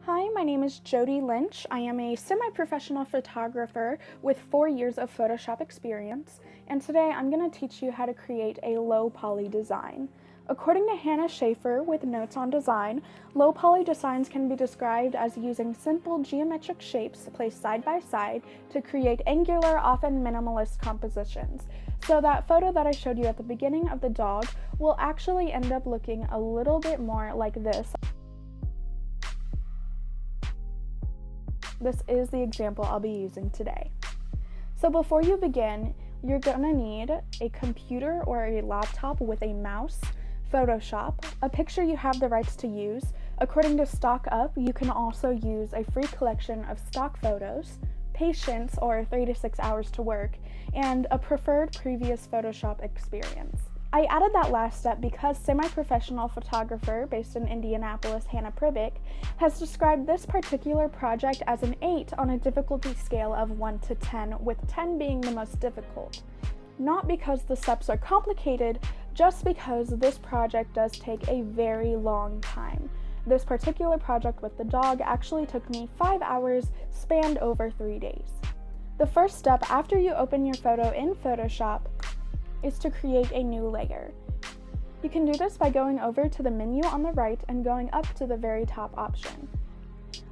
Hi, my name is Jody Lynch. I am a semi-professional photographer with 4 years of Photoshop experience, and today I'm going to teach you how to create a low poly design. According to Hannah Schaefer with Notes on Design, low poly designs can be described as using simple geometric shapes placed side by side to create angular, often minimalist compositions. So that photo that I showed you at the beginning of the dog will actually end up looking a little bit more like this. This is the example I'll be using today. So before you begin, you're gonna need a computer or a laptop with a mouse, Photoshop, a picture you have the rights to use. According to StockUp, you can also use a free collection of stock photos, patience or 3 to 6 hours to work, and a preferred previous Photoshop experience. I added that last step because semi-professional photographer based in Indianapolis, Hannah Pribick, has described this particular project as an 8 on a difficulty scale of 1 to 10, with 10 being the most difficult. Not because the steps are complicated, just because this project does take a very long time. This particular project with the dog actually took me 5 hours, spanned over 3 days. The first step after you open your photo in Photoshop is to create a new layer. You can do this by going over to the menu on the right and going up to the very top option.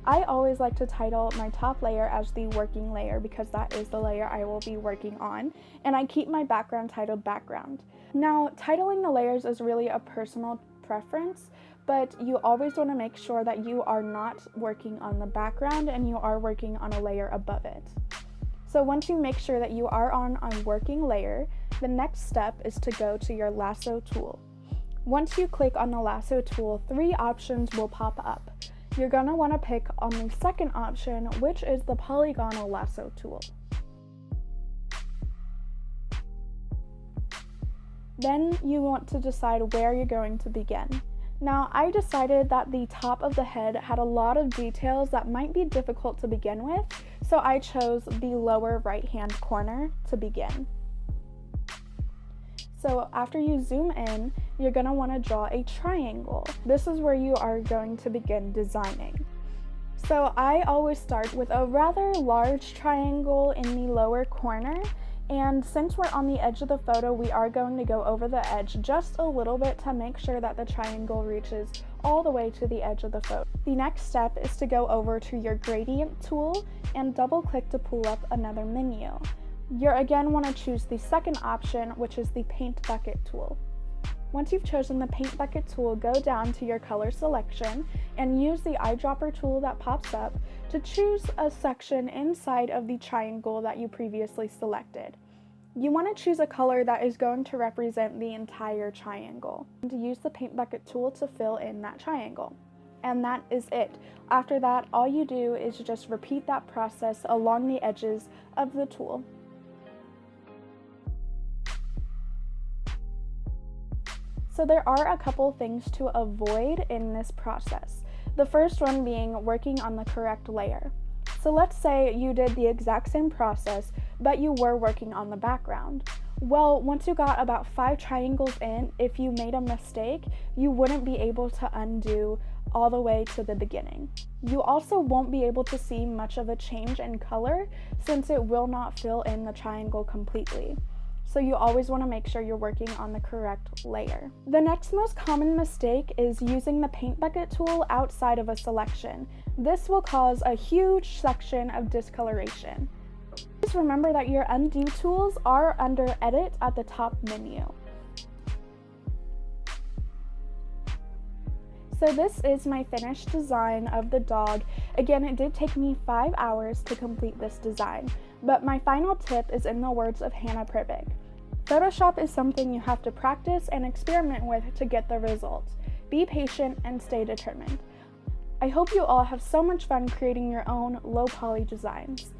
I always like to title my top layer as the working layer because that is the layer I will be working on, and I keep my background titled background. Now, titling the layers is really a personal preference, but you always want to make sure that you are not working on the background and you are working on a layer above it. So once you make sure that you are on a working layer, the next step is to go to your lasso tool. Once you click on the lasso tool, 3 options will pop up. You're going to want to pick on the second option, which is the polygonal lasso tool. Then you want to decide where you're going to begin. Now, I decided that the top of the head had a lot of details that might be difficult to begin with, so I chose the lower right-hand corner to begin. So after you zoom in, you're going to want to draw a triangle. This is where you are going to begin designing. So I always start with a rather large triangle in the lower corner, and since we're on the edge of the photo, we are going to go over the edge just a little bit to make sure that the triangle reaches all the way to the edge of the photo. The next step is to go over to your gradient tool and double click to pull up another menu. You again want to choose the second option, which is the paint bucket tool. Once you've chosen the paint bucket tool, go down to your color selection and use the eyedropper tool that pops up to choose a section inside of the triangle that you previously selected. You want to choose a color that is going to represent the entire triangle. And use the paint bucket tool to fill in that triangle. And that is it. After that, all you do is just repeat that process along the edges of the tool. So there are a couple things to avoid in this process. The first one being working on the correct layer. So let's say you did the exact same process, but you were working on the background. Well, once you got about 5 triangles in, if you made a mistake, you wouldn't be able to undo all the way to the beginning. You also won't be able to see much of a change in color since it will not fill in the triangle completely. So you always want to make sure you're working on the correct layer. The next most common mistake is using the paint bucket tool outside of a selection. This will cause a huge section of discoloration. Please remember that your undo tools are under Edit at the top menu. So this is my finished design of the dog. Again, it did take me 5 hours to complete this design, but my final tip is in the words of Hannah Pribick. Photoshop is something you have to practice and experiment with to get the results. Be patient and stay determined. I hope you all have so much fun creating your own low poly designs.